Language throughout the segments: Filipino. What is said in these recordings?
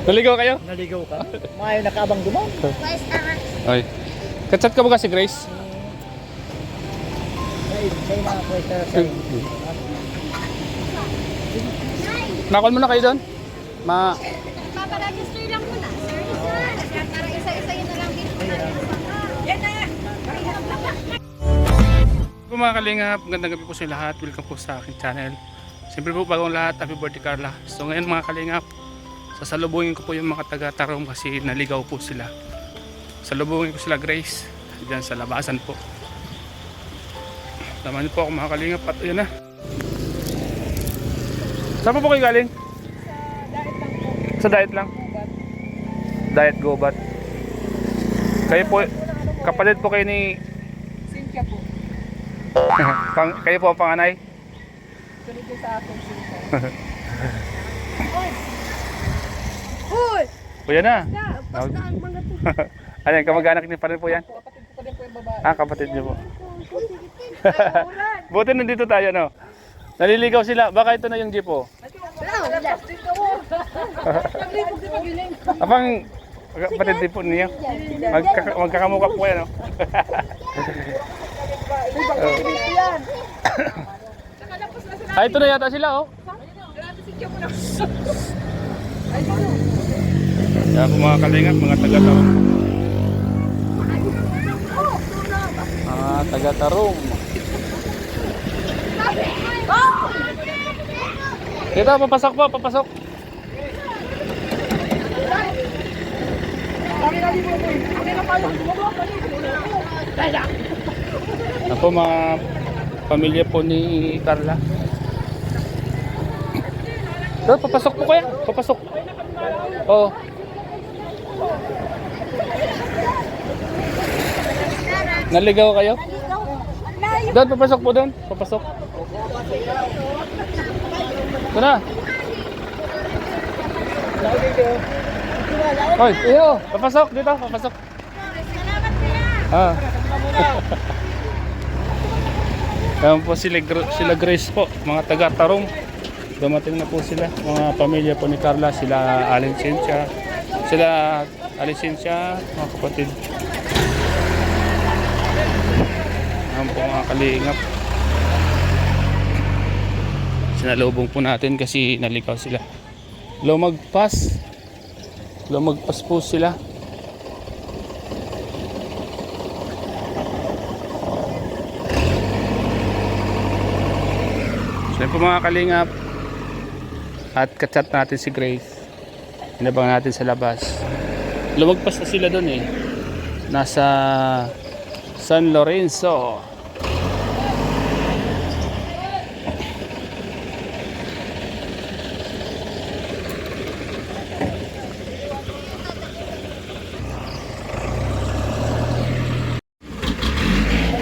Naligaw kayo? Naligaw ka? May nakabang duman. Ay. Kachat ka ba kasi Grace? Say na ako ito. Nakol mo na kayo doon? Paparegister lang muna. Sir, para isa-isayin na lang dito. Yan na! Mga kalingap, magandang gabi po sa lahat. Welcome po sa aking channel. Siyempre po bagong lahat, happy birthday Carla. So ngayon mga kalingap, sasalubungin ko po yung mga taga-Tarong kasi naligaw po sila. Salubungin ko sila Grace, dyan sa labasan po. Naman po ako mga kalingap at yun na. Saan po kayo galing? Sa diet lang. Diet Gobat. Kayo po, kapatid po kayo ni Cynthia po. kayo po ang panganay? Sunod din sa akin, Cynthia. Uy! O yan na. Tapos na ang mga to. Ayan, kamag-anak niyo pa rin po yan? Kapatid ko pa din po yung babae. Ah, kapatid niyo po. Buti nandito tayo, no? Naliligaw sila. Baka ito na yung jeep, oh. Abang kapatid din po niyo. Magkakamukha po yan, no? Ah, ito na yata sila, oh. Kaya po mga kalingap, mga taga-Tarong. Taga-Tarong. Dito, papasok po, papasok. Ako mga pamilya po ni Carla. Dito, papasok po kaya, papasok. Oo. Naligaw kayo? Doon, papasok po doon. Papasok. Ito na. Hoy, iyo. Papasok dito, papasok. Ah. Ayan po sila Grace po, mga taga-Tarong. Dumating na po sila, mga pamilya po ni Carla, sila Aling Cynthia. Sila Aling Cynthia, mga kapatid. Ayan po mga kalingap. Sinalubong po natin kasi naligaw sila. Lumagpas po sila. So yun po mga kalingap. At kachat natin si Grace. Inabang natin sa labas. Lumagpas na sila doon eh. Nasa San Lorenzo.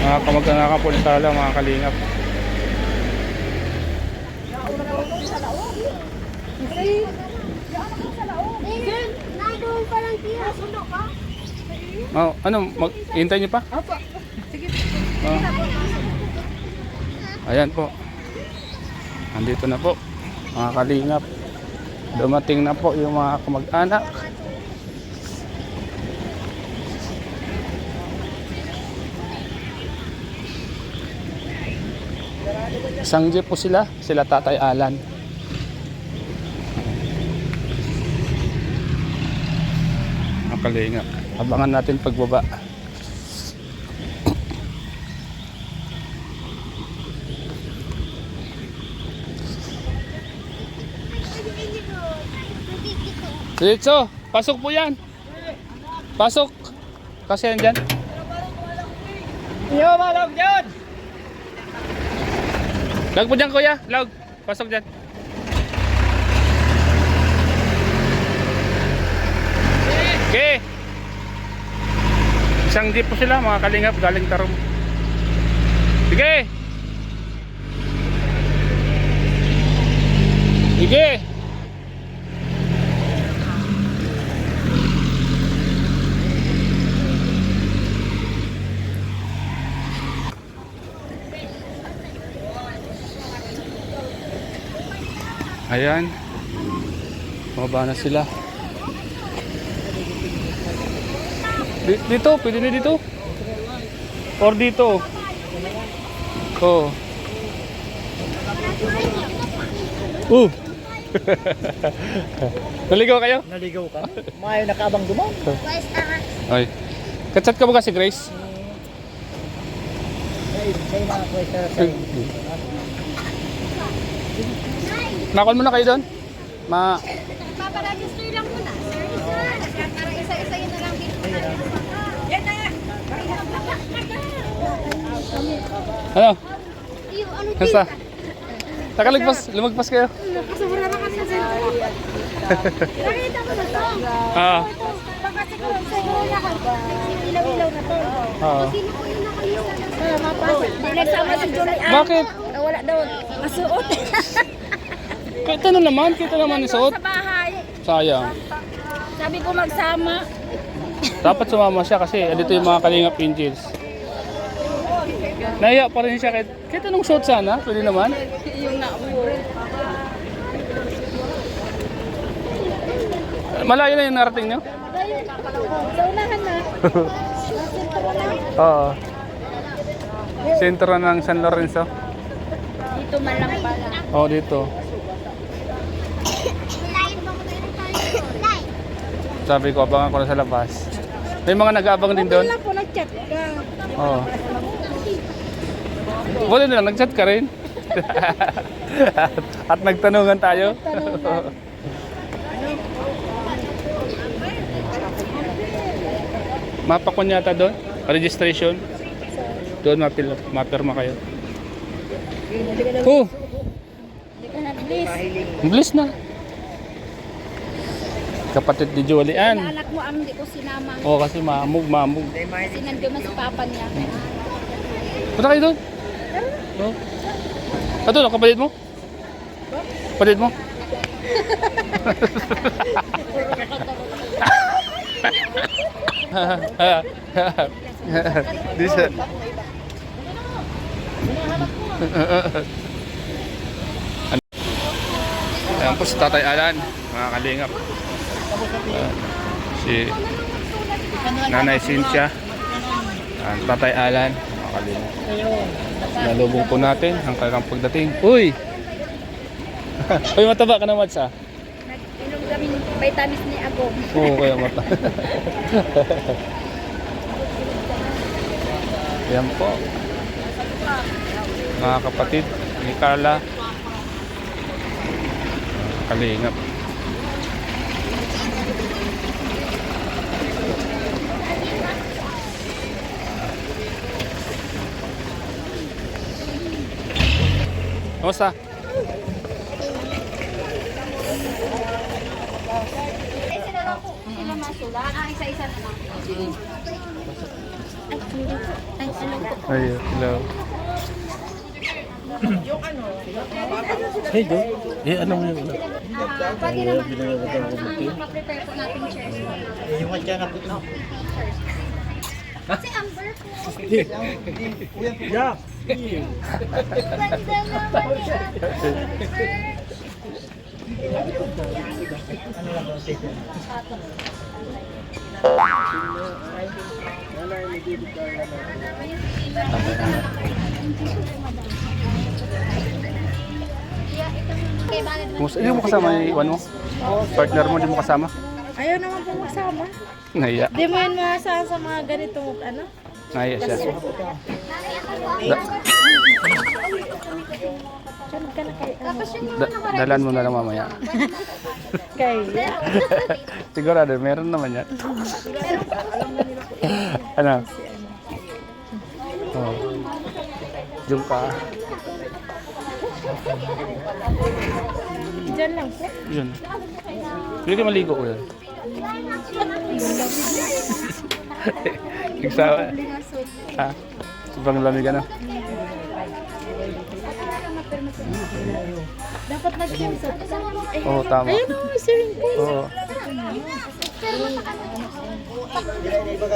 Mga kamag-anak po ni Carla, mga kalingap. Oh, ano, hintay niyo pa? Opo. Sige. Oh. Ayan po. Andito na po, mga kalingap. Dumating na po yung mga kamag-anak. Isang jeep po sila Tatay Alan. Mga kalingap, abangan natin pagbaba. Diretso, pasok po yan. Pasok. Kasi yan dyan. Iyo, malog dyan! Lag po dyan kuya, lag. Pasok dyan. Okay. Isang jeep po sila mga kalingap galing Tarong. Sige. Sige. Ayan. Mababa na sila. Dito, pwede na dito. Or dito. Oh. Naligaw kayo? Naligaw ka? May nakaabang dumaw. Ay. Kachat ka ba kasi Grace? May mga kwesta sa Nakon muna kayo doon? Paparegister lang muna. Para isa-isayin na lang dito. Yan na! Ano? Iyo, ano din? Kasta? Lumagpas kayo? Nakasabura na kasi sa nakita ko na to. Ah. Baka siguro na ilaw-ilaw na to. Ah. Sino po yung nakalisa na mapasok? Nagsama si Julian. Bakit? Wala daw. Masuot. Kita naman ni suot. Sa bahay. Sayang. Sabi ko magsama. Dapat sumama siya kasi dito yung mga Kalingap Angels. Nahiya pa rin siya kahit anong suot sana, pwede naman. Yung nauwi. Malayo na yung narating nyo? Sa unahan na. Oo. Sentro ng San Lorenzo. Dito man lang pala. Oo, dito. Sabi ko, abangan ko na sa labas. May mga nag-aabang din doon. Wala po, nag-chat ka. Oo. Wala na lang, nag-chat ka rin. At nagtanungan tayo. Mapakon yata doon. Registration. Doon mapirma kayo. Oh, Hindi ka nag-bliss. bilis na. Kapatid ni Julian. Anak mo ang hindi ko sinama. Oo, kasi mamug. Kasi nandun na si papa niya. Punta kayo doon. Oh. Ito, no, kapatid mo? Kapatid mo? This Ayan po si Tatay Alan, mga Kalingap. Si Nanay Cynthia. Tatay Alan, mga Kalingap. Nalubong po natin ang kanilang pagdating. Uy! Uy, mataba ka na, Mats, ah. Nag-inom kami ng vitamins ni Agong. Oo, kaya mata. Ayan po. Mga kapatid ni Carla. Kalingap. Kamusta? Isa na lang po. Sila masulat. Isa-isa na lang. Ay, hello po. Ay, hello. Hey, Joe. Ano mo yung Pwede naman. Pa-prepare po natin chairs. yung adyan ako na. Si Amber po. Yeah. Ganda naman ni Amber. Kumusta? Hindi mo kasama yung iwan mo? Partner mo, hindi mo kasama? Ayaw naman po masama. Nahiya. Di mo yun maasahan sa mga ganitong ano? Nahiya siya. Diyan ka na kay ano? Dalan mo na lang mamaya. Kaya. Sigurado, meron naman yan. Ano? Oh. Diyan ka. Diyan lang po. Yun. Pwede kayo maligo ko yun. Nagsawa. Ha? Sobrang lamig ano? Dapat nag-swimsuit. Oo, tama. Ayun o, swimming pool. Oo.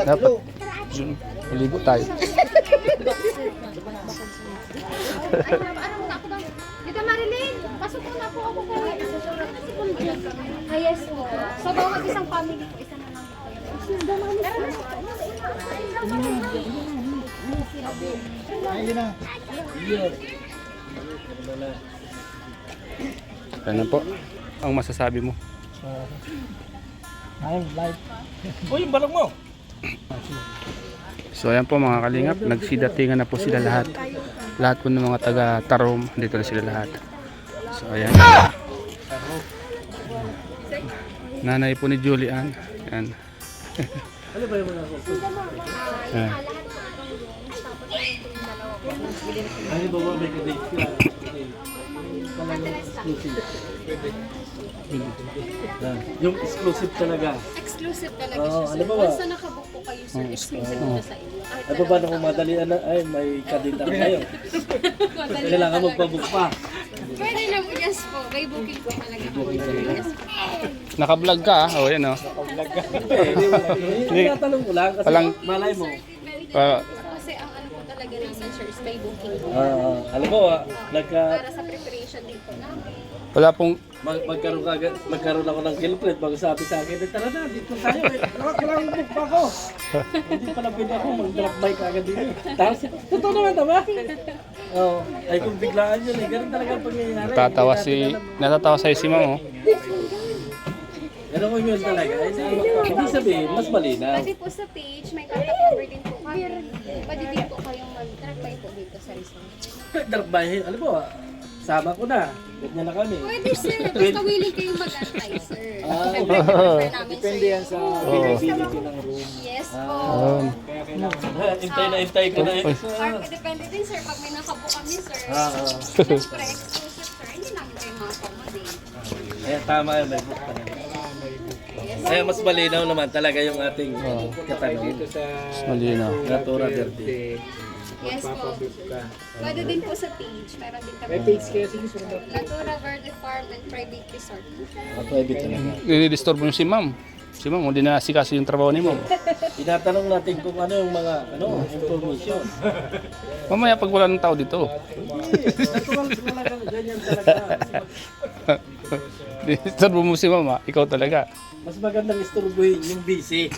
Dapat yun, maligo tayo. Dito Marilyn. Pasok ko na po ako kay susulat na si Kuya. Ah, yes po. So, bawat isang family po, isa na lang po. Ayun na. Ano po? Ang masasabi mo? I'm live. Uy, yung balong mo! So ayan po mga kalingap, nagsidatingan na po sila lahat. Lahat po ng mga taga Tarom, dito na sila lahat. So ayan. Nanay po ni Julian. Ayan. Ano ba yung mga ako? Ayan. Ano ba may kadate sila? Yung exclusive talaga. Exclusive talaga Oo, siya, sir. ano ba ba? Once na nakabook po kayo, sir, exclusive na sa inyo. Kahit Ano ba na kung madalian na, ay may kadate na kayo. madali Kailangan talaga. magpabook pa. Pwede na po, yes po. May booking po talaga po. Yes po. Naka-vlog ka ah. O yan o. Tinatanong ko lang kasi Palang- malay mo. Kasi ang ano po talaga namin, sir, is may booking po. Alam mo, Para sa preparation din po namin. Wala pong magkaroon ako ng girlfriend bago sabi sa akin, tara na, dito tayo. Walang book pa ako. Hindi pala pwede ako mag-drop bike agad dito. Tapos, totoo naman, tama? Oo. Ay kung biglaan yun eh, ganun talaga ang pangyayari. natatawa sa'yo si Ma'am oh. Pero kung yun talaga, hindi sabihin, mas malinaw. Pwede po sa page, may contact number din po kami. Pwede din po kayong mag-track by po dito sa resort. Drop bike, alam mo, sama ko na. Ganyan na kami. Pwede, sir. Basta willing kayong mag-antay, sir. Ah, Siyempre, prefer namin, Depende yan sa availability ng room. Yes po. Intay ko na yun. Or, depende din, sir. Pag may nakabook kami, sir. Siyempre, exclusive, sir. Hindi namin kayo ma-accommodate. Kaya tama yun, may book pa na. Kaya mas malinaw naman talaga yung ating katanong. Malinaw. Natura Verde. Yes po. Pwede din po sa page. Meron din kami. Page kaya sige sunod. Natura Verde Farm and Private Resort. Private talaga. Nire-disturb mo si Ma'am. Si Ma'am, hindi na asikaso yung trabaho ni Ma'am. Tinatanong natin kung ano yung mga information. Mamaya pag wala ng tao dito. Natural talaga, ganyan talaga. Disturb mo si Ma'am ah. Ikaw talaga. Mas magandang isturbuhin yung busy.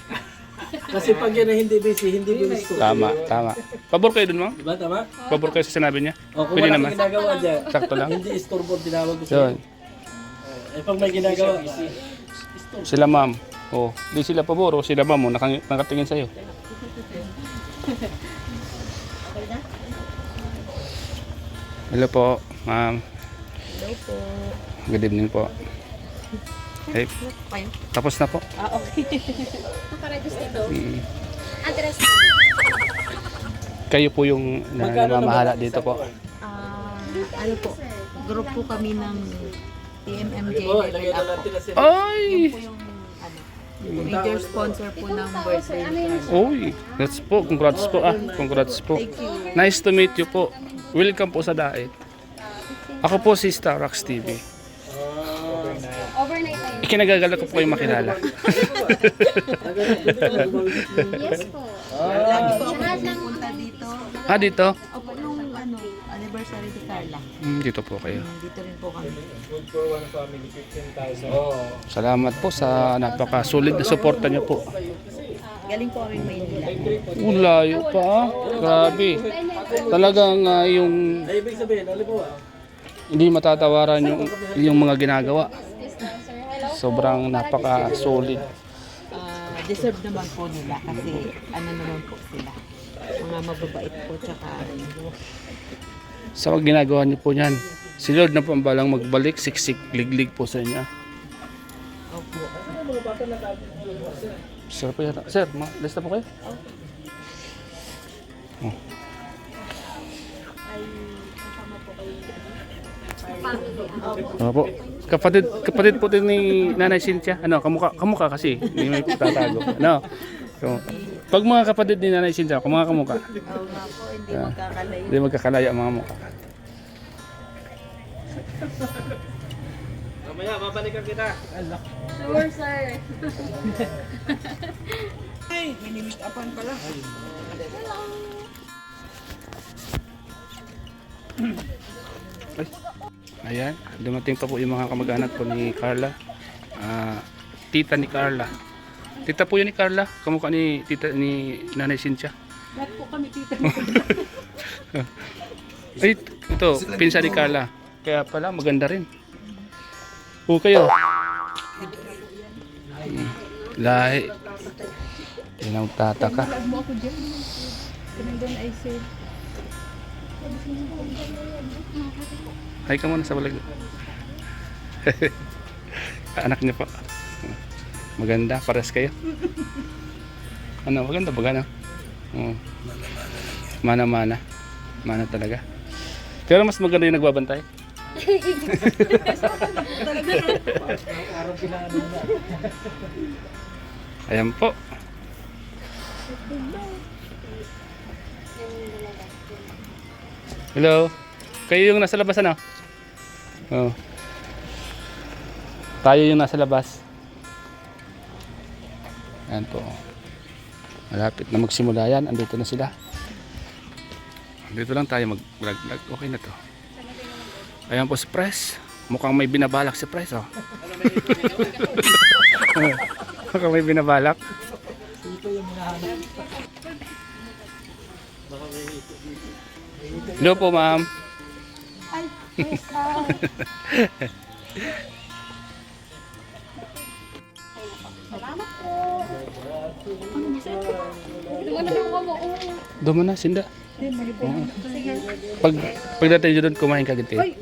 Kasi pag yan ay hindi busy, hindi mo isturbo. Tama. Pabor kayo dun Ma'am? Diba, tama? Pabor kayo sa sinabi niya? O kung Pwede wala naman. kang ginagawa dyan, Sakto lang. hindi isturbo ang tinawag ko Yun. sa'yo. Eh pag may ginagawa, Sila Ma'am. Oh, di sila pabor. O sila Ma'am. Oh, nakatingin sa'yo. Hello po, Ma'am. Hello po. Good evening po. Okay. Tapos na po. Nakaregister daw. Mm. Address po. Kayo po yung namamahala dito po. Ano po, group po kami ng TMMJ oh, Level lagyan na Up po. natin na sila. Ay! Po yung major sponsor po ng birthday ni Carla. Uy, that's po. Congrats po ah. Congrats po. Thank you. Nice to meet you po. Welcome po sa Daet. Ako po si Starrox TV. Overnight na yun. Ikinagagala ko po kayong makilala. Yes po. Lagi po ako Lahat ng pupunta dito. Dito? Opo, nung anniversary ni Carla. Dito po kayo. Dito rin po kami. Salamat po sa napaka-solid na suporta niyo po. Galing po kami Maynila. Layo pa ah. Grabe. Talagang yung Ay, ibig sabihin, alam mo, hindi matatawaran yung mga ginagawa. Yes, sir. Hello. Sobrang napaka-solid. Deserve naman po nila kasi ano naman po sila. Mga mababait po tsaka Sa mga ginagawa niyo po niyan, si Lord na po ang balang magbalik, siksik, liglig po sa inyo. opo. Sir, po yata. Sir, lista po kayo? Oh. Ano po? Kapatid po din ni Nanay Cynthia. Ano, kamukha kasi. Hindi may tatago. Ano? So, pag mga kapatid ni Nanay Cynthia, kamukha. Oo nga po, hindi magkakalayo. Hindi magkakalaya ang mga mukha. mamaya, babalikan kita. Sure, sir. Minimit upan pala. Ayan, dumating pa po yung mga kamag-anak po ni Carla. Tita ni Carla. Tita po yun ni Carla, kamukha ni tita ni Nanay Cynthia. Lahat po kami tita. Ay, ito, pinsa ni Carla. Kaya pala, maganda rin. O kayo. Lahi. Yan ang tataka. Mo ako dyan. Kanandun ay said. Hi ka muna sa balag. Anak niya pa. Maganda, pares kayo. Ano, maganda ba gano'n? Oo. Mana-mana. Mana talaga. Pero mas maganda yung nagbabantay. Ayan po. Hello. Kayo yung nasa labas ano? Oh. Tayo yung nasa labas. Ayan po. Malapit na magsimula yan. Andito na sila. Dito lang tayo mag-vlog. Okay na to. Ayan po si Press. Mukhang may binabalak si Press. Oh. Mukhang may binabalak. Hello po ma'am. Salamat po. Ano na mo? Doon na, Sinda. Oo. Pagdating nyo doon, kumain ka giti. Kain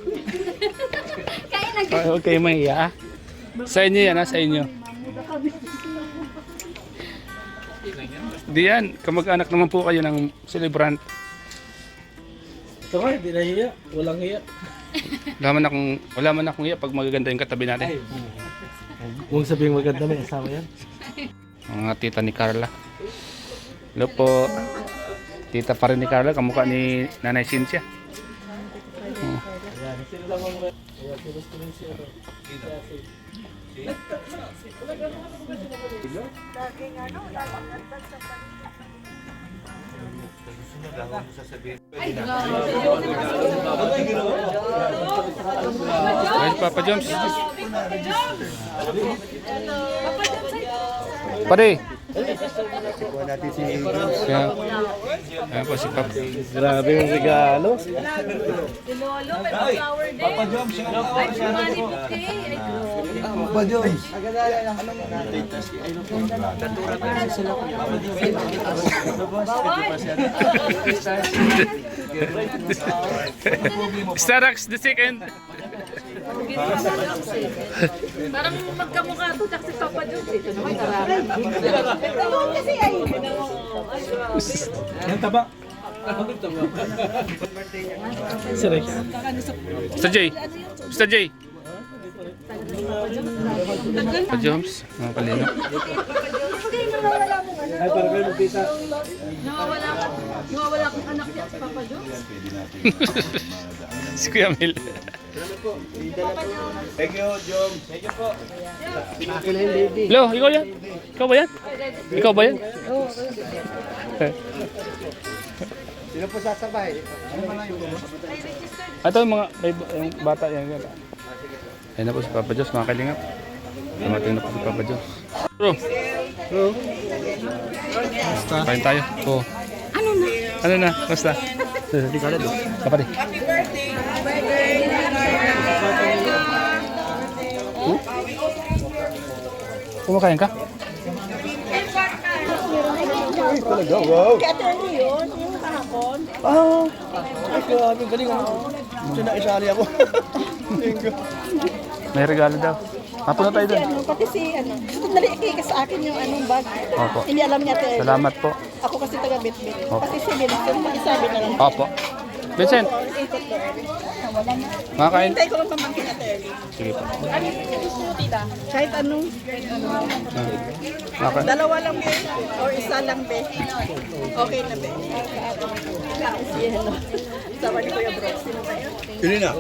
na. Okay, may iya. Sa inyo yan, sa inyo. Di yan, kamag-anak naman po kayo ng celebrant. Ito nga, hindi na hiya. Walang hiya. Wala man akong iya pag magaganda yung katabi natin. Huwag sabihin maganda, may asawa yan. Mga tita ni Carla. Hello po. Tita pa rin ni Carla, kamukha ni Nanay Cynthia. Oh. Ay, Papa Joms. Pare. Ayan po si Papa. Grabe yung regalo. Lolo, may flower day. Papa Jom, siya ang ay, Shumani Bouquet. Papa Jones. Starbucks the second. Parang magkamukha to si Papa Jones. Ito naman karami. Ito kasi ay. Yan taba. Sorry. Mr. J. Mr. J. Papa Joms. Mga kalino. Ay, para kayo magkita. Nawawala akong anak niya si Papa Jones. Si Kuya Mel. Thank you, Jom. Thank you po. Hello, ikaw yan? Ikaw ba yan? Ikaw ba yan? Sino po sasabay? Ano man lang yung Ito yung mga yung bata yan. Ayan na po si Papa Jones, mga kalingap. Dumating na po si Papa Jones. Bro. Bro. Basta. Kain tayo. Oo. Ano na? Ano na? Basta. Hindi ka lang. Kapari. Happy birthday. Kumakain ka? talaga? Wow. Kaya attorney yun, yung kahapon. Ay, grabe. Galing ako. Ito na isali ako. Thank you. May regalo daw. Mapunta tayo doon. Pati si gusto na ikika sa akin yung anong bag. Opo. Hindi alam niya te. Salamat po. Ako kasi taga Bitbit. Opo. Pati si Vincent, mag-isabi na lang. Opo. Vincent, makakain? Hintay ko lang pamangkin na Terry. Sige po. Ano yung gusto mo, tita? Kahit anong. Makakain? Dalawa lang be, or isa lang be. Okay na be. Si Sama ni Kuya Bro. Sino tayo? Pili na.